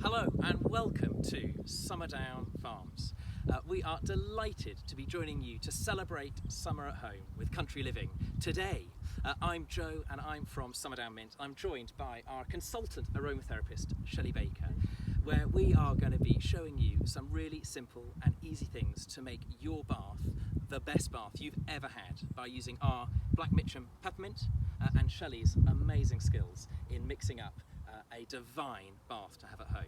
Hello and welcome to Summerdown Farms. We are delighted to be joining you to celebrate summer at home with country living. Today, I'm Joe and I'm from Summerdown Mint. I'm joined by our consultant aromatherapist, Shelley Baker, where we are going to be showing you some really simple and easy things to make your bath the best bath you've ever had by using our Black Mitcham peppermint and Shelley's amazing skills in mixing up a divine bath to have at home.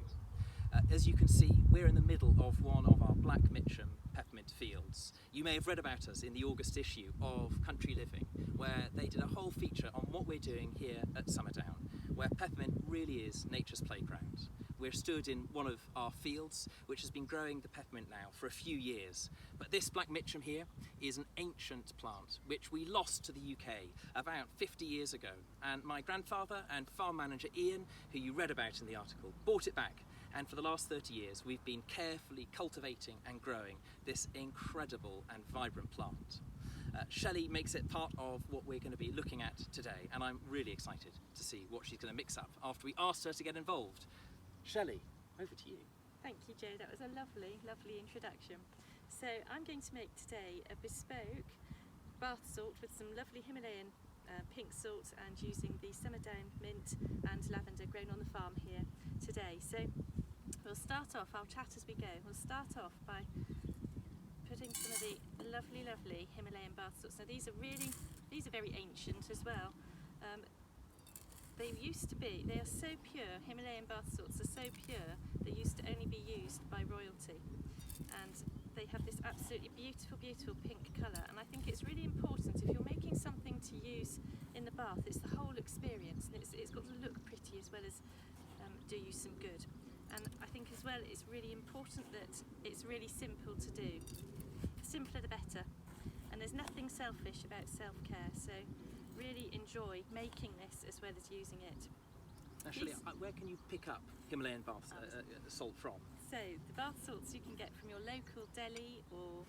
As you can see, we're in the middle of one of our Black Mitcham peppermint fields. You may have read about us in the August issue of Country Living, where they did a whole feature on what we're doing here at Summerdown, where peppermint really is nature's playground. We're stood in one of our fields, which has been growing the peppermint now for a few years. But this Black Mitcham here is an ancient plant, which we lost to the UK about 50 years ago. And my grandfather and farm manager Ian, who you read about in the article, bought it back. And for the last 30 years, we've been carefully cultivating and growing this incredible and vibrant plant. Shelley makes it part of what we're going to be looking at today, and I'm really excited to see what she's going to mix up after we asked her to get involved. Shelley, over to you. Thank you, Joe. That was a lovely, lovely introduction. So I'm going to make today a bespoke bath salt with some lovely Himalayan pink salt and using the Summerdown mint and lavender grown on the farm here today. So we'll start off, I'll chat as we go, we'll start off by putting some of the lovely, lovely Himalayan bath salts. Now these are very ancient as well. They are so pure, Himalayan bath salts are so pure, they used to only be used by royalty. And they have this absolutely beautiful, beautiful pink colour. And I think it's really important, if you're making something to use in the bath, it's the whole experience. And it's got to look pretty as well as do you some good. And I think as well, it's really important that it's really simple to do. The simpler the better. And there's nothing selfish about self-care. So really enjoy making this as well as using it. Actually, where can you pick up Himalayan bath salt from? So the bath salts you can get from your local deli or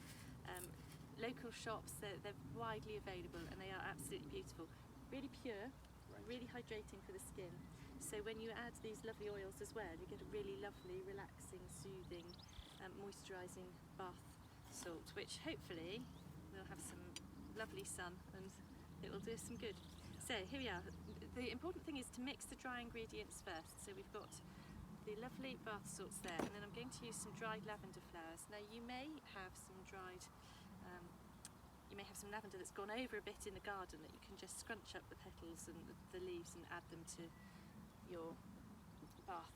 local shops. They're widely available and they are absolutely beautiful. Really pure, really hydrating for the skin. So when you add these lovely oils as well, you get a really lovely, relaxing, soothing, moisturising bath salt, which hopefully will have some lovely sun and it will do us some good. So here we are. The important thing is to mix the dry ingredients first. So we've got the lovely bath salts there, and then I'm going to use some dried lavender flowers. Now you may have some some lavender that's gone over a bit in the garden that you can just scrunch up the petals and the leaves and add them to your bath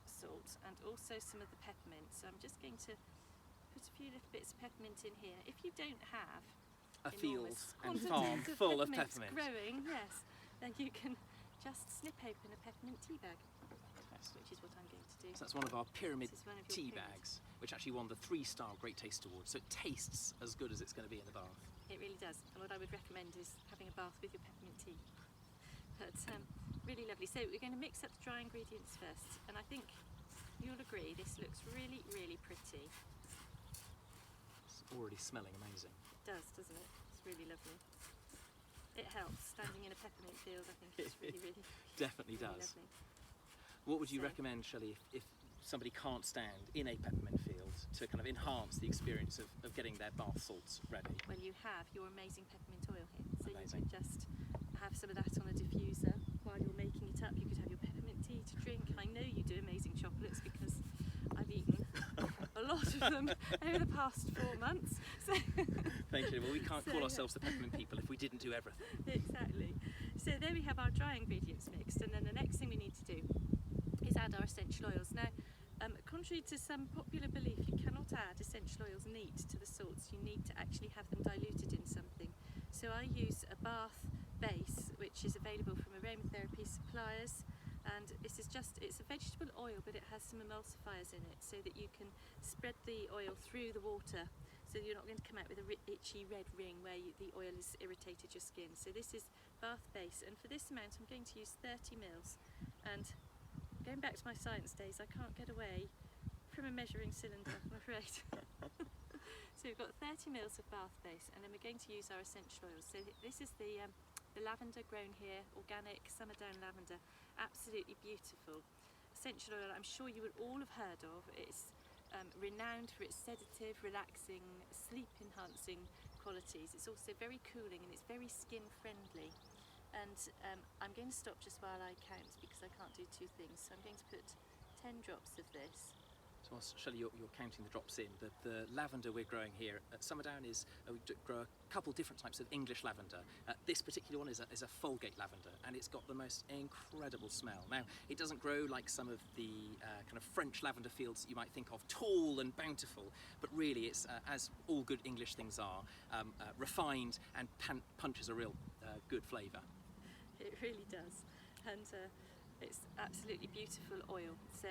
salt, and also some of the peppermint. So I'm just going to put a few little bits of peppermint in here. If you don't have a field and farm farm full of peppermint growing, yes, then you can just snip open a peppermint tea bag, which is what I'm going to do. So that's one of our pyramid One of tea pyramid. bags, which actually won the 3-star Great Taste Award, so it tastes as good as it's going to be in the bath. It really does, and what I would recommend is having a bath with your peppermint tea. But really lovely. So we're going to mix up the dry ingredients first, and I think you'll agree this looks really, really pretty. It's already smelling amazing. It does, doesn't it? It's really lovely. It helps, standing in a peppermint field, I think it's really, really Definitely really does. lovely. What would you recommend, Shelley, if somebody can't stand in a peppermint field to kind of enhance the experience of getting their bath salts ready? Well, you have your amazing peppermint oil here, so Amazing. you can just have some of that on a diffuser while you're making it up. You could have your peppermint tea to drink. I know you do amazing chocolates because I've eaten a lot of them over the past 4 months. So Thank you. Well, we can't call So, ourselves the peppermint people if we didn't do everything. exactly. So there we have our dry ingredients mixed, and then the next thing we need to do is add our essential oils. Now, contrary to some popular belief, you cannot add essential oils neat to the salts. You need to actually have them diluted in something. So I use a bath base, which is available from aromatherapy suppliers, and it's a vegetable oil, but it has some emulsifiers in it so that you can spread the oil through the water, so you're not going to come out with a itchy red ring where the oil has irritated your skin. So this is bath base, and for this amount I'm going to use 30 mils. And going back to my science days, I can't get away from a measuring cylinder, I'm afraid. So we've got 30 mils of bath base, and then we're going to use our essential oils. So this is the lavender grown here, organic Summerdown lavender, absolutely beautiful. essential oil I'm sure you would all have heard of. It's renowned for its sedative, relaxing, sleep-enhancing qualities. It's also very cooling and it's very skin-friendly. And I'm going to stop just while I count because I can't do two things. So I'm going to put 10 drops of this. So whilst, Shelley, you're counting the drops in, the lavender we're growing here at Summerdown is, we grow a couple different types of English lavender. This particular one is a Folgate lavender, and it's got the most incredible smell. Now, it doesn't grow like some of the kind of French lavender fields that you might think of, tall and bountiful, but really it's, as all good English things are, refined and punches a real good flavour. It really does, and it's absolutely beautiful oil. So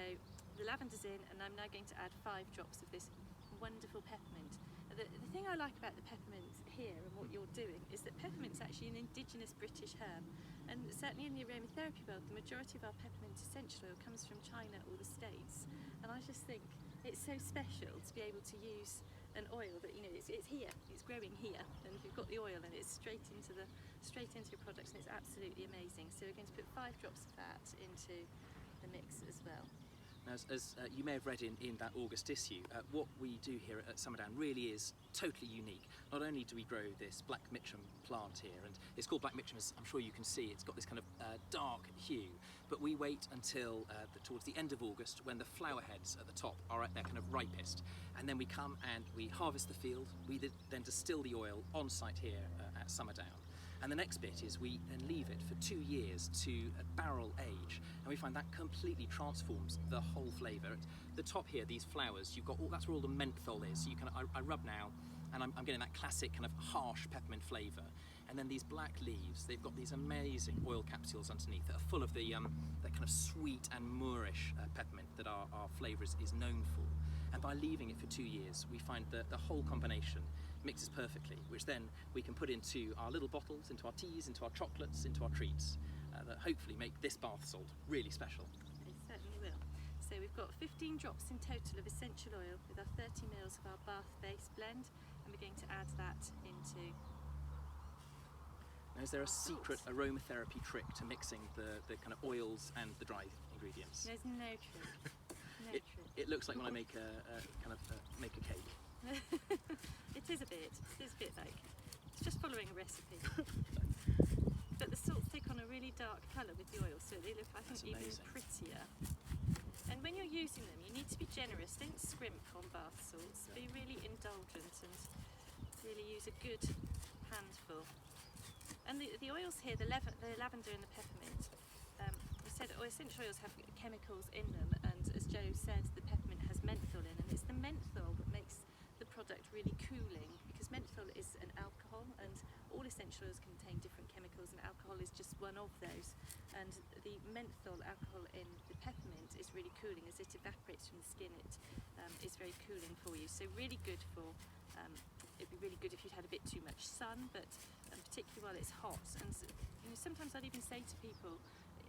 the lavender's in, and I'm now going to add 5 drops of this wonderful peppermint. The thing I like about the peppermint here and what you're doing is that peppermint's actually an indigenous British herb, and certainly in the aromatherapy world the majority of our peppermint essential oil comes from China or the States, and I just think it's so special to be able to use an oil that, you know, it's here, it's growing here, and you've got the oil and it's straight into your products, and it's absolutely amazing. So we're going to put 5 drops of that into the mix as well. Now, as you may have read in that August issue, what we do here at Summerdown really is totally unique. Not only do we grow this black mitcham plant here, and it's called black mitcham, as I'm sure you can see, it's got this kind of dark hue, but we wait until towards the end of August when the flower heads at the top are at their kind of ripest, and then we come and we harvest the field. We then distill the oil on site here at Summerdown. And the next bit is we then leave it for 2 years to barrel age, and we find that completely transforms the whole flavour. At the top here, these flowers, you've got that's where all the menthol is. So you can, I rub now, and I'm getting that classic kind of harsh peppermint flavour. And then these black leaves, they've got these amazing oil capsules underneath that are full of the that kind of sweet and moorish peppermint that our flavour is known for. And by leaving it for 2 years, we find that the whole combination mixes perfectly, which then we can put into our little bottles, into our teas, into our chocolates, into our treats, that hopefully make this bath salt really special. It certainly will. So we've got 15 drops in total of essential oil with our 30 ml of our bath base blend, and we're going to add that into. Now, is there a secret aromatherapy trick to mixing the kind of oils and the dry ingredients? There's no trick. No trick. It looks like when I make make a cake. It is a bit like, it's just following a recipe. But the salts take on a really dark colour with the oil, so they look, I think, even prettier. And when you're using them, you need to be generous. Don't scrimp on bath salts. Be really indulgent and really use a good handful. And the oils here, the lavender and the peppermint, we said essential oils have chemicals in them, and as Joe said, the peppermint has menthol in, and it's the menthol that makes the product really cooling, because menthol is an alcohol, and all essential oils contain different chemicals, and alcohol is just one of those. And the menthol alcohol in the peppermint is really cooling. As it evaporates from the skin, it is very cooling for you. So really good for, it'd be really good if you'd had a bit too much sun, but particularly while it's hot. And you know, sometimes I'd even say to people,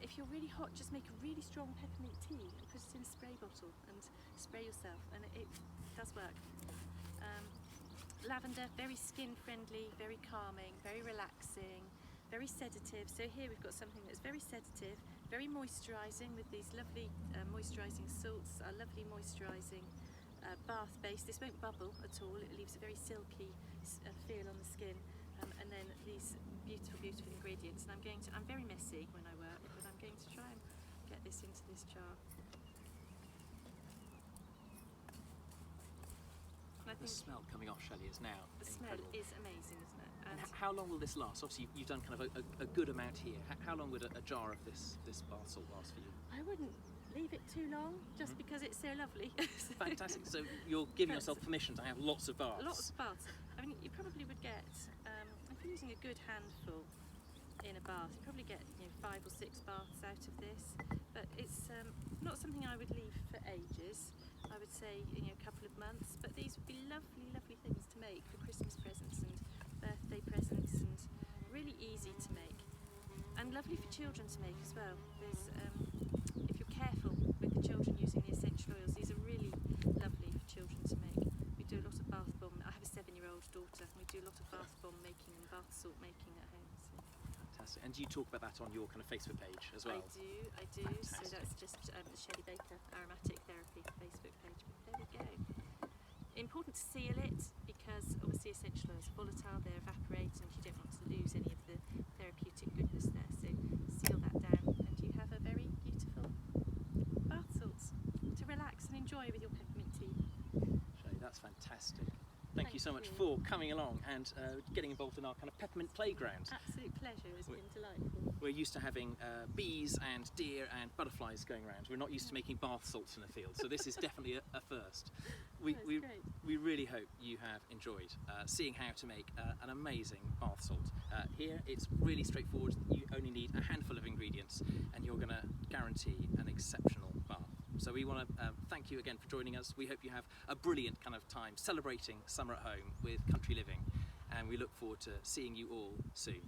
if you're really hot, just make a really strong peppermint tea and put it in a spray bottle and spray yourself, and it does work. Lavender, very skin friendly, very calming, very relaxing, very sedative. So here we've got something that's very sedative, very moisturising with these lovely moisturising salts, our lovely moisturising bath base. This won't bubble at all, it leaves a very silky feel on the skin. And then these beautiful, beautiful ingredients. And I'm very messy when I work, but I'm going to try and get this into this jar. And I The think smell coming off, Shelley, is now the smell incredible. is amazing, isn't it? And how long will this last? Obviously, you've done kind of a good amount here. How long would a jar of this bath salt last for you? I wouldn't leave it too long, just because it's so lovely. Fantastic. So you're giving yourself permission to have lots of baths. Lots of baths. I mean, you probably would get, if you're using a good handful in a bath, you probably get 5 or 6 baths out of this. But it's not something I would leave for ages. I would say a couple of months. But these would be lovely, lovely things to make for Christmas presents and birthday presents, and really easy to make, and lovely for children to make as well. There's, if you're careful with the children using the essential oils, these are really lovely for children to make. We do a lot of bath bomb. I have a 7-year-old daughter, and we do a lot of bath bomb making and bath salt making at home. So. Fantastic. And you talk about that on your kind of Facebook page as well? I do. So Fantastic. that's just the Shelley Baker Aromatic Therapy Facebook page. But there we go. Important to seal it because obviously essential oils are volatile, they evaporate, and you don't want to lose any of the therapeutic goodness there. So seal that down, and you have a very beautiful bath salt to relax and enjoy with your peppermint tea. Shelley, that's fantastic. Thank you so much you. for coming along and getting involved in our kind of peppermint playground. Absolute pleasure, it's been delightful. We're used to having bees and deer and butterflies going around. We're not used to making bath salts in the field, so this is definitely a first. Great. We really hope you have enjoyed seeing how to make an amazing bath salt. Here it's really straightforward. You only need a handful of ingredients and you're going to guarantee an exceptional bath. So we want to thank you again for joining us. We hope you have a brilliant kind of time celebrating summer at home with Country Living, and we look forward to seeing you all soon.